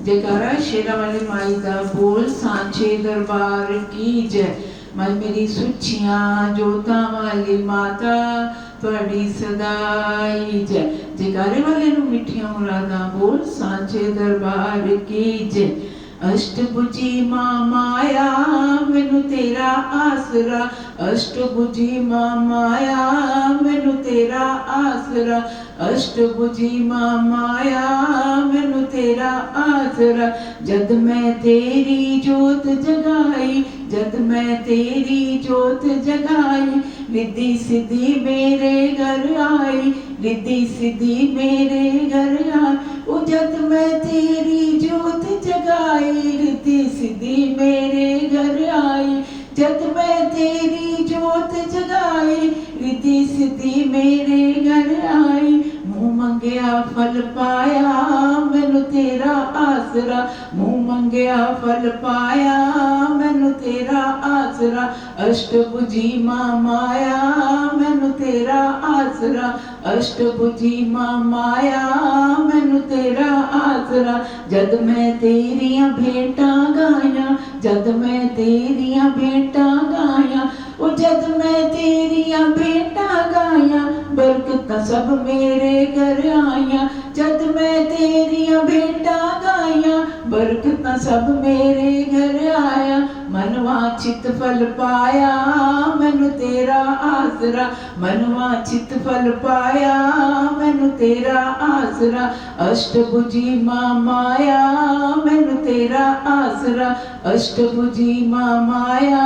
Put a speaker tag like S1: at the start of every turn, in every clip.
S1: जयकारा शेरा वाली माई दा बोल सांचे दरबार की जय। मैं मेरी सुचियां जोतां वाली माता तुहाडी सदाई जय। जयकारे वाले नूं मिठियां मुरादां बोल सांचे दरबार की जय। अष्टभुजी मां माया मैनू तेरा आसरा, अष्टभुजी मां माया मैनू तेरा आसरा, अष्टभुजी मां माया मैनू तेरा आसरा। जद मैं तेरी जोत जगाई, जद मैं तेरी जोत जगाई, रिद्धि सिद्धि मेरे घर आई, रिद्धि सिद्धि मेरे घर आई। ओ जद मैं तेरी जोत जगाई, रिद्धि सिद्धि मेरे घर आई, जद मैं तेरी जोत जगाई, रिद्धि सिद्धि मेरे घर आई। मुँह मंगया फल पाया मैनू तेरा आसरा, मुँह मंगया फल पाया मैनू तेरा आसरा। अष्टभुजी मां माया मैनू तेरा आसरा, अष्टभुजी मां माया मैनू तेरा आसरा। जद मैं तेरियां भेंटां गाया, जद मैं तेरियां भेंटां गाया, ओ जद मैं तेरियां भेंटां गाया, बरकतां सब मेरे घर आया। जद मैं तेरियां भेंटां गाया, बरकतां सब मेरे घर आया। मनवांछित फल पाया मैनू तेरा आसरा, मनवांछित फल पाया मैनू तेरा आसरा। अष्टभुजी मां माया मैनू तेरा आसरा, अष्टभुजी मां माया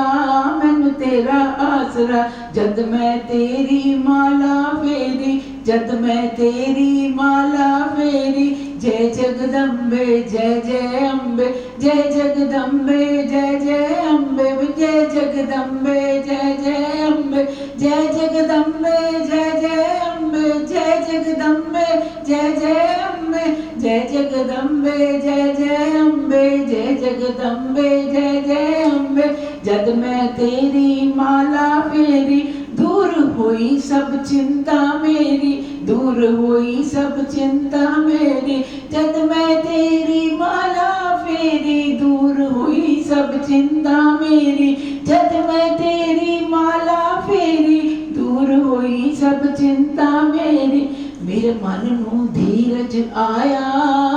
S1: मैनू तेरा आसरा। जद मैं तेरी माला फेरी, जद मैं तेरी माला फेरी, जय जगदम्बे जय जय अम्बे, जय जगदम्बे जय जय अम्बे, जय जगदम्बे जय जय अम्बे, जय जगदम्बे जय जय अम्बे, जय जगदम्बे जय जय अम्बे, जय जगदम्बे जय जय अम्बे, जय जगदम्बे जय जय अम्बे। जद मैं तेरी माला फेरी, दूर हुई सब चिंता मेरी, दूर हुई सब चिंता मेरी। जद मैं तेरी माला फेरी, दूर हुई सब चिंता मेरी। जद मैं तेरी माला फेरी, दूर हुई सब चिंता मेरी। मेरे मन नू धीरज आया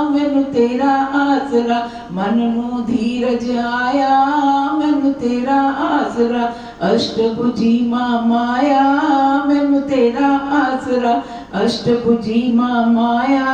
S1: मैनू तेरा आसरा, मन नू धीरज आया मैनू तेरा आसरा। अष्टभुजी मां माया मैनू तेरा आसरा, अष्टभुजी मां माया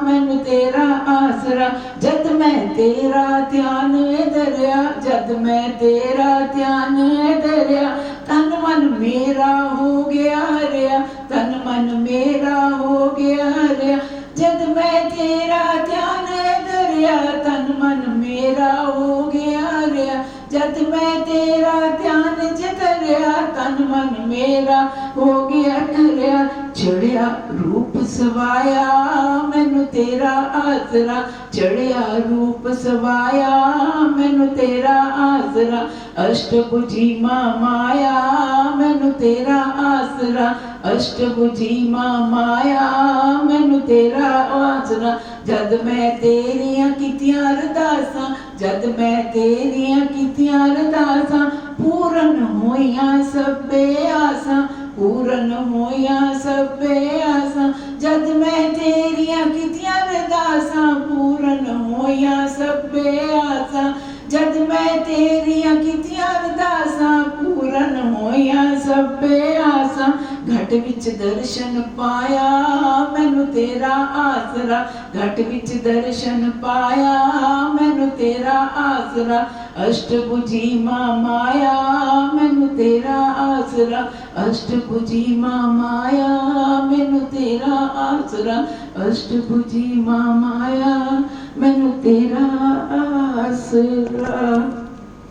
S1: मैनू तेरा आसरा। जद मैं तेरा ध्यान धरिया, जद मैं तेरा ध्यान धरिया, तन मन मेरा हो गया हरिया, तन मन मेरा हो गया हरिया। जद मैं तेरा ध्यान धरिया, तन मन मेरा हो गया हरिया। जद मैं तेरा ध्यान धरिया, तन मन मेरा हो गया हरिया। चढ़िया रूप सवाया मैनू तेरा आसरा, चढ़िया रूप सवाया मैनू तेरा आसरा। अष्टभुजी मां माया मैनू तेरा आसरा, अष्टभुजी मां माया मैनू तेरा आसरा। जद मैं तेरियां कीतियां अरदासां, जद मैं तेरियां कीतियां अरदासां, पूरन होइयां सबे आसां, पूरन होइयां सबे आसां। जद मैं तेरियां कीतियां अरदासां, पूरन होइयां सबे आसां। जद मैं तेरियां कीतियां अरदासां, पूरन होइयां सबे आसां। घट विच दर्शन पाया मैनू तेरा आसरा, घट विच दर्शन पाया मैनू तेरा आसरा। अष्टभुजी मां माया मैनू तेरा आसरा, अष्टभुजी मां माया मैनू तेरा आसरा, अष्टभुजी मां माया मैनू तेरा आसरा।